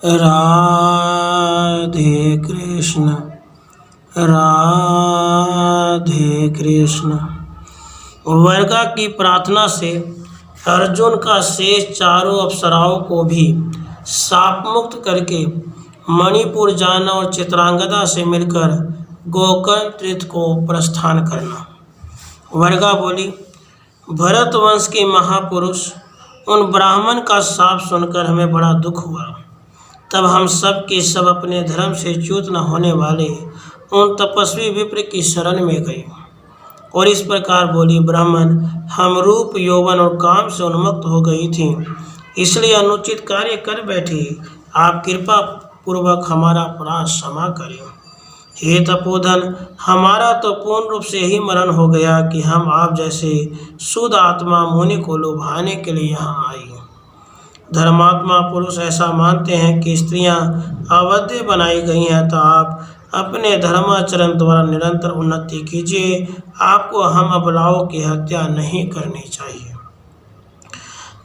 राधे कृष्ण राधे कृष्ण। वर्गा की प्रार्थना से अर्जुन का शेष चारों अप्सराओं को भी शाप मुक्त करके मणिपुर जाना और चित्रांगदा से मिलकर गोकर्ण तीर्थ को प्रस्थान करना। वर्गा बोली, भरत वंश के महापुरुष उन ब्राह्मण का शाप सुनकर हमें बड़ा दुख हुआ। तब हम सब के सब अपने धर्म से च्युत न होने वाले उन तपस्वी विप्र की शरण में गए और इस प्रकार बोली, ब्राह्मण, हम रूप यौवन और काम से उन्मत्त हो गई थी, इसलिए अनुचित कार्य कर बैठी। आप कृपा पूर्वक हमारा अपराध क्षमा करें। हे तपोधन, हमारा तो पूर्ण रूप से ही मरण हो गया कि हम आप जैसे शुद्ध आत्मा मुनि को लुभाने के लिए यहाँ आई। धर्मात्मा पुरुष ऐसा मानते हैं कि स्त्रियां अवध्य बनाई गई हैं, तो आप अपने धर्माचरण द्वारा निरंतर उन्नति कीजिए। आपको हम अबलाओं की हत्या नहीं करनी चाहिए।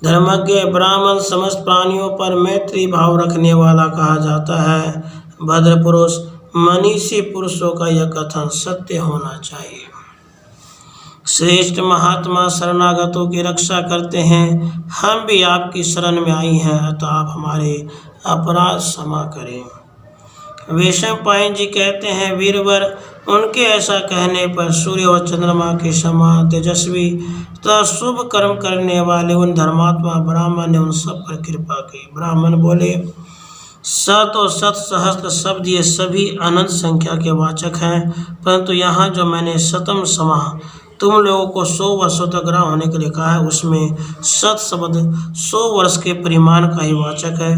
धर्मज्ञ ब्राह्मण समस्त प्राणियों पर मैत्री भाव रखने वाला कहा जाता है। भद्र पुरुष मनीषी पुरुषों का यह कथन सत्य होना चाहिए। श्रेष्ठ महात्मा शरणागतों की रक्षा करते हैं। हम भी आपकी शरण में आई हैं, तो आप हमारे अपराध क्षमा करें। वैशंपायन जी कहते हैं, वीरवर, उनके ऐसा कहने पर सूर्य और चंद्रमा के समान तेजस्वी तथा शुभ कर्म करने वाले उन धर्मात्मा ब्राह्मण ने उन सब पर कृपा की। ब्राह्मण बोले, सत और सत सहस्त्र शब्द ये सभी अनंत संख्या के वाचक हैं, परंतु यहाँ जो मैंने शतम समाह तुम लोगों को 100 वर्षों तक ग्रह होने के लिए कहा है, उसमें सत शब्द 100 वर्ष के परिमाण का ही वाचक है,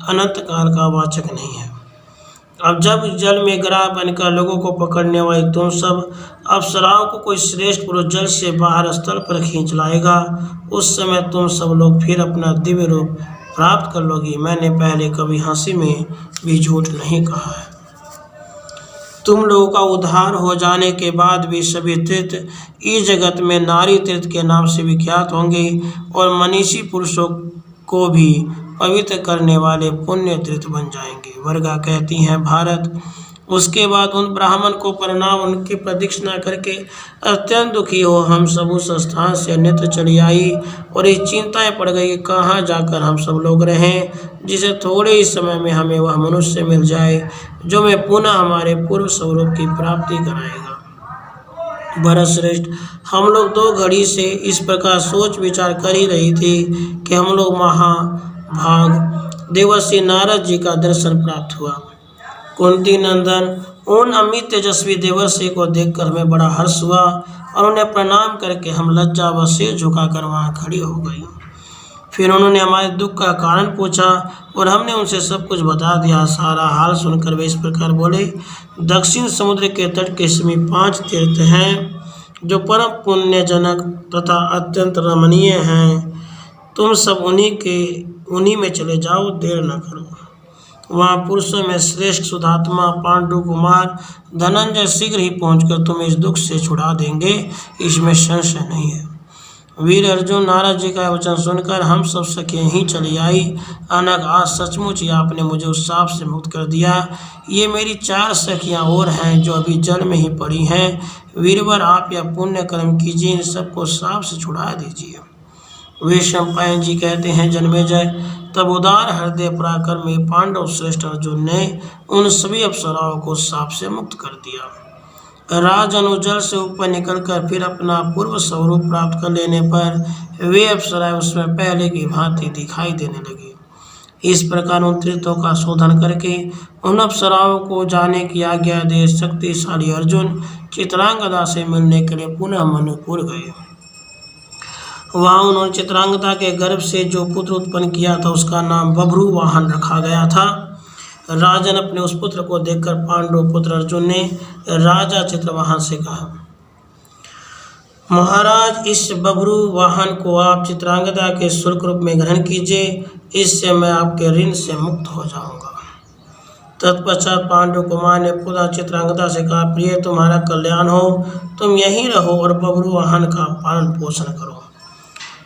अनंत काल का वाचक नहीं है। अब जब जल में ग्राह बनकर लोगों को पकड़ने वाली तुम सब अप्सराओं को कोई श्रेष्ठ पुरुष जल से बाहर स्थल पर खींच लाएगा, उस समय तुम सब लोग फिर अपना दिव्य रूप प्राप्त कर लोगी। मैंने पहले कभी हंसी में भी झूठ नहीं कहा है। तुम लोगों का उद्धार हो जाने के बाद भी सभी तीर्थ इस जगत में नारी तीर्थ के नाम से विख्यात होंगे और मनीषी पुरुषों को भी पवित्र करने वाले पुण्य तीर्थ बन जाएंगे। वर्गा कहती हैं, भारत, उसके बाद उन ब्राह्मण को प्रणाम उनकी प्रदक्षिणा करके अत्यंत दुखी हो हम सब उस स्थान से अन्यत्र चली आई और इस चिंताएं पड़ गई कि कहाँ जाकर हम सब लोग रहें, जिसे थोड़े ही समय में हमें वह मनुष्य मिल जाए जो मैं पुनः हमारे पूर्व स्वरूप की प्राप्ति कराएगा। भरत श्रेष्ठ, हम लोग 2 घड़ी से इस प्रकार सोच विचार कर ही रही थी कि हम लोग महाभाग देवर्षि नारद जी का दर्शन प्राप्त हुआ। कुंती नंदन, उन अमित तेजस्वी देवर्षि को देखकर हमें बड़ा हर्ष हुआ और उन्हें प्रणाम करके हम लज्जा व सिर झुकाकर वहाँ खड़ी हो गई। फिर उन्होंने हमारे दुख का कारण पूछा और हमने उनसे सब कुछ बता दिया। सारा हाल सुनकर वे इस प्रकार बोले, दक्षिण समुद्र के तट के समीप 5 तीर्थ हैं जो परम पुण्यजनक तथा अत्यंत रमणीय हैं। तुम सब उन्हीं में चले जाओ, देर न करो। वहाँ पुरुषों में श्रेष्ठ सुधात्मा पांडु कुमार धनंजय शीघ्र ही पहुंचकर तुम्हें इस दुख से छुड़ा देंगे, इसमें संशय नहीं है। वीर अर्जुन, नारद जी का वचन सुनकर हम सब सखियाँ ही चली आई। अनग, आज सचमुच ही आपने मुझे उस शाप से मुक्त कर दिया। ये मेरी 4 सखियाँ और हैं जो अभी जल में ही पड़ी हैं। वीरवर, आप यह पुण्य कर्म कीजिए, इन सबको शाप से छुड़ा दीजिए। वैशंपायन जी कहते हैं, जन्मेजय, तब उदार हृदय पराक्रमी पांडव श्रेष्ठ अर्जुन ने उन सभी अप्सराओं को शाप से मुक्त कर दिया। राजन जल से ऊपर निकलकर फिर अपना पूर्व स्वरूप प्राप्त कर लेने पर वे अप्सराएं उसमें पहले की भांति दिखाई देने लगी। इस प्रकार उन तीर्थों का शोधन करके उन अप्सराओं को जाने की आज्ञा दे शक्तिशाली अर्जुन चित्रांगदा से मिलने के लिए पुनः मणिपुर गए। वहाँ उन्होंने चित्रांगदा के गर्भ से जो पुत्र उत्पन्न किया था उसका नाम बभ्रू वाहन रखा गया था। राजन अपने उस पुत्र को देखकर पांडु पुत्र अर्जुन ने राजा चित्रवाहन से कहा, महाराज, इस बभ्रू वाहन को आप चित्रांगदा के शुल्क रूप में ग्रहण कीजिए, इससे मैं आपके ऋण से मुक्त हो जाऊंगा। तत्पश्चात पांडु कुमार ने पुनः चित्रांगदा से कहा, प्रिय, तुम्हारा कल्याण हो, तुम यहीं रहो और बभ्रू वाहन का पालन पोषण करो।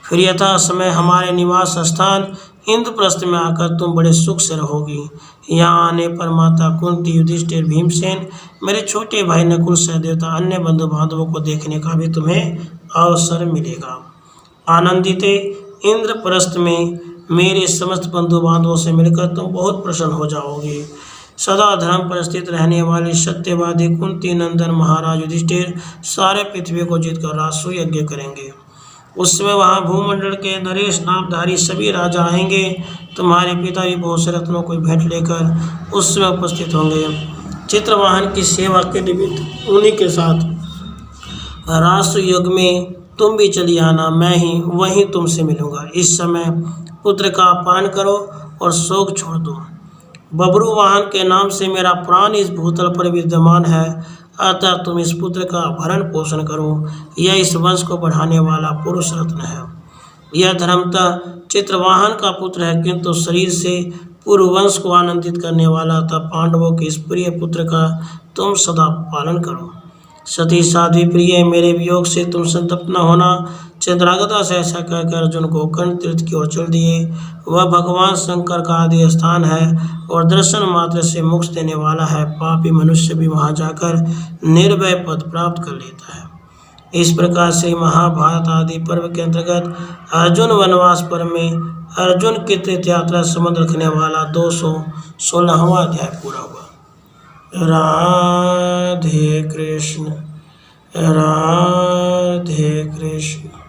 फिर यथा समय हमारे निवास स्थान इंद्रप्रस्थ में आकर तुम बड़े सुख से रहोगी। यहाँ आने पर माता कुंती, युधिष्ठिर, भीमसेन, मेरे छोटे भाई नकुल, सहदेव तथा अन्य बंधु बांधवों को देखने का भी तुम्हें अवसर मिलेगा। आनंदिते, इंद्रप्रस्थ में मेरे समस्त बंधु बांधवों से मिलकर तुम बहुत प्रसन्न हो जाओगे। सदा धर्म पर स्थित रहने वाले सत्यवादी कुंती नंदन महाराज युधिष्ठिर सारे पृथ्वी को जीतकर राष्ट्र यज्ञ करेंगे। उस समय वहाँ भूमंडल के नरेश नामधारी सभी राजा आएंगे। तुम्हारे पिता भी बहुत से रत्नों को भेंट लेकर उस समय उपस्थित होंगे। चित्रवाहन की सेवा के निमित्त उन्हीं के साथ राष्ट्र युग में तुम भी चली आना, मैं ही वहीं तुमसे मिलूंगा। इस समय पुत्र का अपहरण करो और शोक छोड़ दो। बबरू वाहन के नाम से मेरा प्राण इस भूतल पर विद्यमान है, अतः तुम इस पुत्र का भरण पोषण करो। यह इस वंश को बढ़ाने वाला पुरुष रत्न है। यह धर्मतः चित्रवाहन का पुत्र है, किंतु शरीर से पूर्व वंश को आनंदित करने वाला तथा पांडवों के इस प्रिय पुत्र का तुम सदा पालन करो। सती साध्वी प्रिय, मेरे वियोग से तुम संतप्त न होना। चंद्रागता से ऐसा कहकर अर्जुन को कर्ण तीर्थ की ओर चल दिए। वह भगवान शंकर का आदि स्थान है और दर्शन मात्र से मोक्ष देने वाला है। पापी मनुष्य भी वहां जाकर निर्भय पद प्राप्त कर लेता है। इस प्रकार से महाभारत आदि पर्व के अंतर्गत अर्जुन वनवास पर्व में अर्जुन की तीर्थ यात्रा संबंध रखने वाला 216वां अध्याय पूरा हुआ। राधे कृष्ण, राधे कृष्ण।